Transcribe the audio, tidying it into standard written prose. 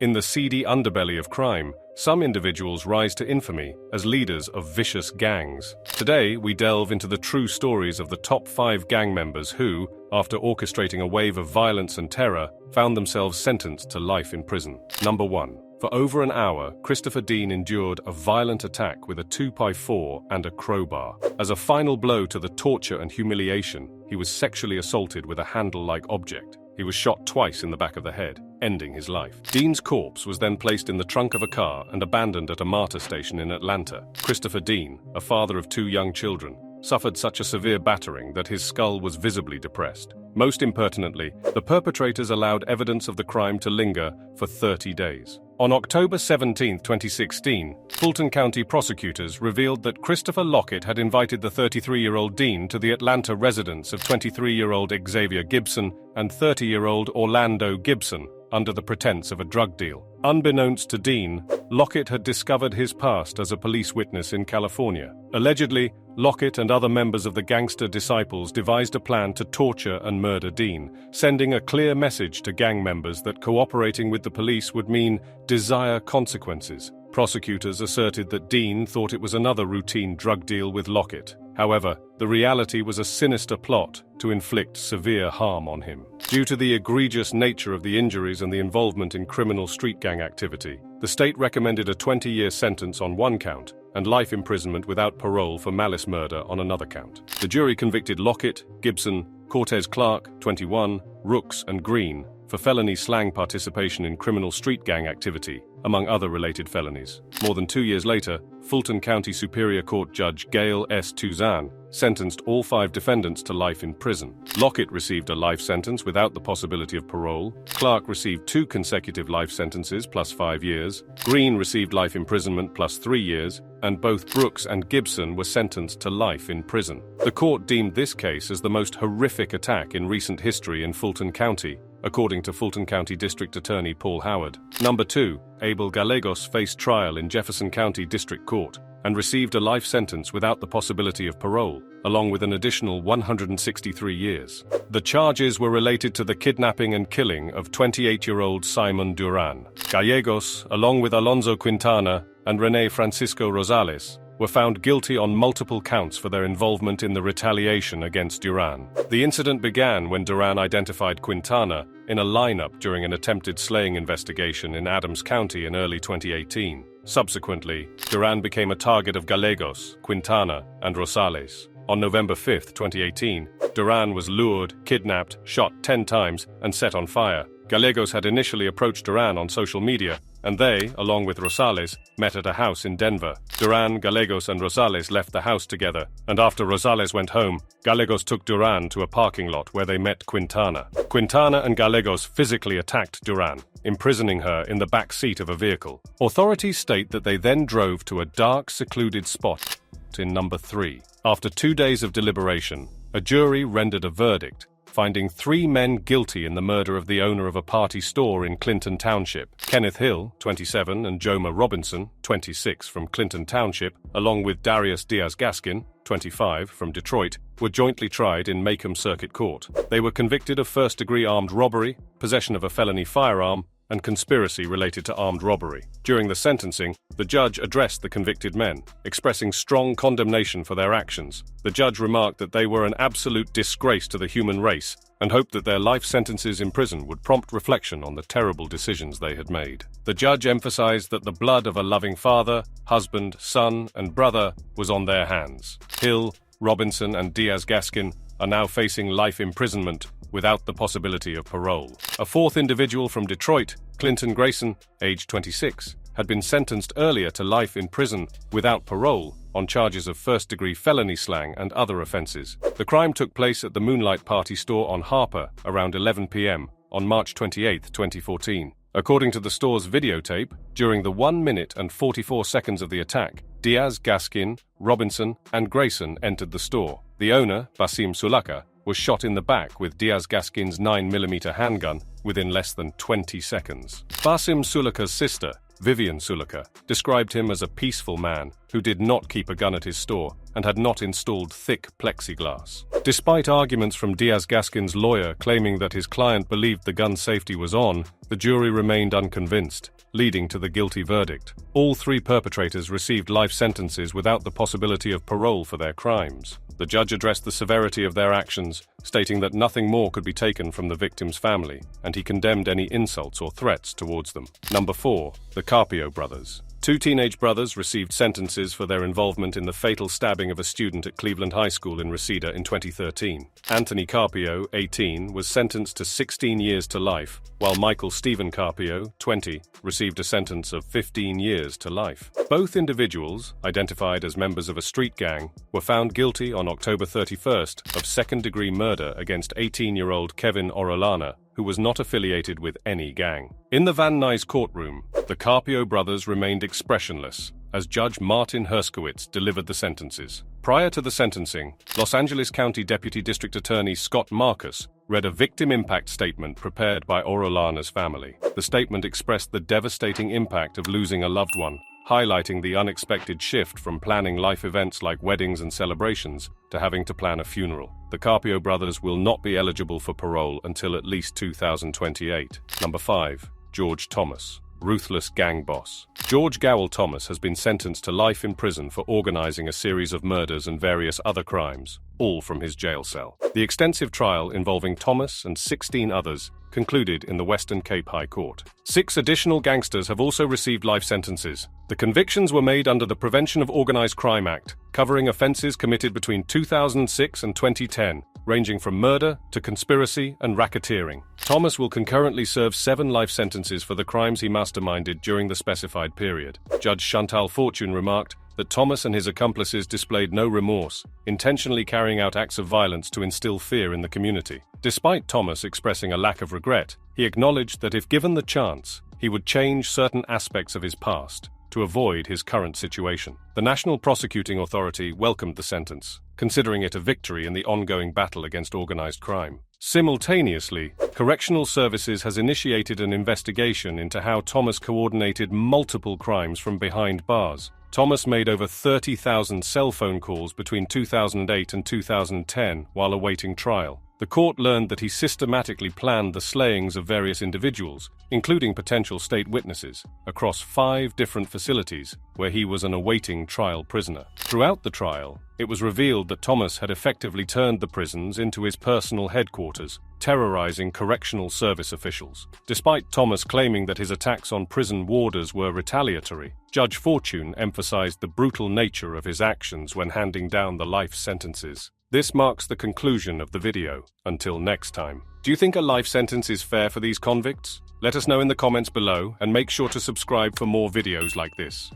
In the seedy underbelly of crime, some individuals rise to infamy as leaders of vicious gangs. Today, we delve into the true stories of the top 5 gang members who, after orchestrating a wave of violence and terror, found themselves sentenced to life in prison. Number 1. For over an hour, Christopher Dean endured a violent attack with a 2x4 and a crowbar. As a final blow to the torture and humiliation, he was sexually assaulted with a handle-like object. He was shot twice in the back of the head, ending his life. Dean's corpse was then placed in the trunk of a car and abandoned at a MARTA station in Atlanta. Christopher Dean, a father of 2 young children, suffered such a severe battering that his skull was visibly depressed. Most impertinently, the perpetrators allowed evidence of the crime to linger for 30 days. On October 17, 2016, Fulton County prosecutors revealed that Christopher Lockett had invited the 33-year-old Dean to the Atlanta residence of 23-year-old Xavier Gibson and 30-year-old Orlando Gibson under the pretense of a drug deal. Unbeknownst to Dean, Lockett had discovered his past as a police witness in California. Allegedly, Lockett and other members of the gangster disciples devised a plan to torture and murder Dean, sending a clear message to gang members that cooperating with the police would mean dire consequences. Prosecutors asserted that Dean thought it was another routine drug deal with Lockett. However, the reality was a sinister plot to inflict severe harm on him. Due to the egregious nature of the injuries and the involvement in criminal street gang activity, the state recommended a 20-year sentence on one count and life imprisonment without parole for malice murder on another count. The jury convicted Lockett, Gibson, Cortez Clark, 21, Rooks, and Green for felony slang participation in criminal street gang activity, among other related felonies. More than 2 years later, Fulton County Superior Court Judge Gail S. Tuzan sentenced all 5 defendants to life in prison. Lockett received a life sentence without the possibility of parole. Clark received 2 consecutive life sentences plus 5 years. Green received life imprisonment plus 3 years, and both Brooks and Gibson were sentenced to life in prison. The court deemed this case as the most horrific attack in recent history in Fulton County, according to Fulton County District Attorney Paul Howard. Number 2. Abel Gallegos faced trial in Jefferson County District Court and received a life sentence without the possibility of parole, along with an additional 163 years. The charges were related to the kidnapping and killing of 28-year-old Simon Duran. Gallegos, along with Alonzo Quintana and Rene Francisco Rosales, were found guilty on multiple counts for their involvement in the retaliation against Duran. The incident began when Duran identified Quintana in a lineup during an attempted slaying investigation in Adams County in early 2018. Subsequently, Duran became a target of Gallegos, Quintana, and Rosales. On November 5, 2018, Duran was lured, kidnapped, shot 10 times, and set on fire. Gallegos had initially approached Duran on social media, and they, along with Rosales, met at a house in Denver. Duran, Gallegos, and Rosales left the house together, and after Rosales went home, Gallegos took Duran to a parking lot where they met Quintana. Quintana and Gallegos physically attacked Duran, imprisoning her in the back seat of a vehicle. Authorities state that they then drove to a dark, secluded spot in Number 3. After 2 days of deliberation, a jury rendered a verdict, finding 3 men guilty in the murder of the owner of a party store in Clinton Township. Kenneth Hill, 27, and Joma Robinson, 26, from Clinton Township, along with Darius Diaz-Gaskin, 25, from Detroit, were jointly tried in Macomb Circuit Court. They were convicted of first-degree armed robbery, possession of a felony firearm, and conspiracy related to armed robbery. During the sentencing, the judge addressed the convicted men, expressing strong condemnation for their actions. The judge remarked that they were an absolute disgrace to the human race and hoped that their life sentences in prison would prompt reflection on the terrible decisions they had made. The judge emphasized that the blood of a loving father, husband, son, and brother was on their hands. Hill, Robinson, and Diaz-Gaskin are now facing life imprisonment without the possibility of parole. A 4th individual from Detroit, Clinton Grayson, age 26, had been sentenced earlier to life in prison without parole on charges of first-degree felony slang and other offenses. The crime took place at the Moonlight Party store on Harper around 11 p.m. on March 28, 2014. According to the store's videotape, during the 1 minute and 44 seconds of the attack, Diaz, Gaskin, Robinson, and Grayson entered the store. The owner, Basim Sulaka, was shot in the back with Diaz-Gaskin's 9mm handgun within less than 20 seconds. Basim Sulaka's sister, Vivian Sulaka, described him as a peaceful man who did not keep a gun at his store and had not installed thick plexiglass. Despite arguments from Diaz-Gaskin's lawyer claiming that his client believed the gun safety was on, the jury remained unconvinced, leading to the guilty verdict. All three perpetrators received life sentences without the possibility of parole for their crimes. The judge addressed the severity of their actions, stating that nothing more could be taken from the victim's family, and he condemned any insults or threats towards them. Number 4. The Carpio brothers. Two teenage brothers received sentences for their involvement in the fatal stabbing of a student at Cleveland High School in Reseda in 2013. Anthony Carpio, 18, was sentenced to 16 years to life, while Michael Stephen Carpio, 20, received a sentence of 15 years to life. Both individuals, identified as members of a street gang, were found guilty on October 31st of second-degree murder against 18-year-old Kevin Orellana, who was not affiliated with any gang. In the Van Nuys courtroom, the Carpio brothers remained expressionless as Judge Martin Herskowitz delivered the sentences. Prior to the sentencing, Los Angeles County Deputy District Attorney Scott Marcus read a victim impact statement prepared by Orellana's family. The statement expressed the devastating impact of losing a loved one, highlighting the unexpected shift from planning life events like weddings and celebrations to having to plan a funeral. The Carpio brothers will not be eligible for parole until at least 2028. Number 5. George Thomas. Ruthless gang boss. George Gowell Thomas has been sentenced to life in prison for organizing a series of murders and various other crimes, all from his jail cell. The extensive trial involving Thomas and 16 others concluded in the Western Cape High Court. 6 additional gangsters have also received life sentences. The convictions were made under the Prevention of Organized Crime Act, covering offenses committed between 2006 and 2010, ranging from murder to conspiracy and racketeering. Thomas will concurrently serve 7 life sentences for the crimes he masterminded during the specified period. Judge Chantal Fortune remarked that Thomas and his accomplices displayed no remorse, intentionally carrying out acts of violence to instill fear in the community. Despite Thomas expressing a lack of regret, he acknowledged that if given the chance, he would change certain aspects of his past to avoid his current situation. The National Prosecuting Authority welcomed the sentence, considering it a victory in the ongoing battle against organized crime. Simultaneously, Correctional Services has initiated an investigation into how Thomas coordinated multiple crimes from behind bars. Thomas made over 30,000 cell phone calls between 2008 and 2010 while awaiting trial. The court learned that he systematically planned the slayings of various individuals, including potential state witnesses, across 5 different facilities where he was an awaiting trial prisoner. Throughout the trial, it was revealed that Thomas had effectively turned the prisons into his personal headquarters, terrorizing correctional service officials. Despite Thomas claiming that his attacks on prison warders were retaliatory, Judge Fortune emphasized the brutal nature of his actions when handing down the life sentences. This marks the conclusion of the video. Until next time. Do you think a life sentence is fair for these convicts? Let us know in the comments below and make sure to subscribe for more videos like this.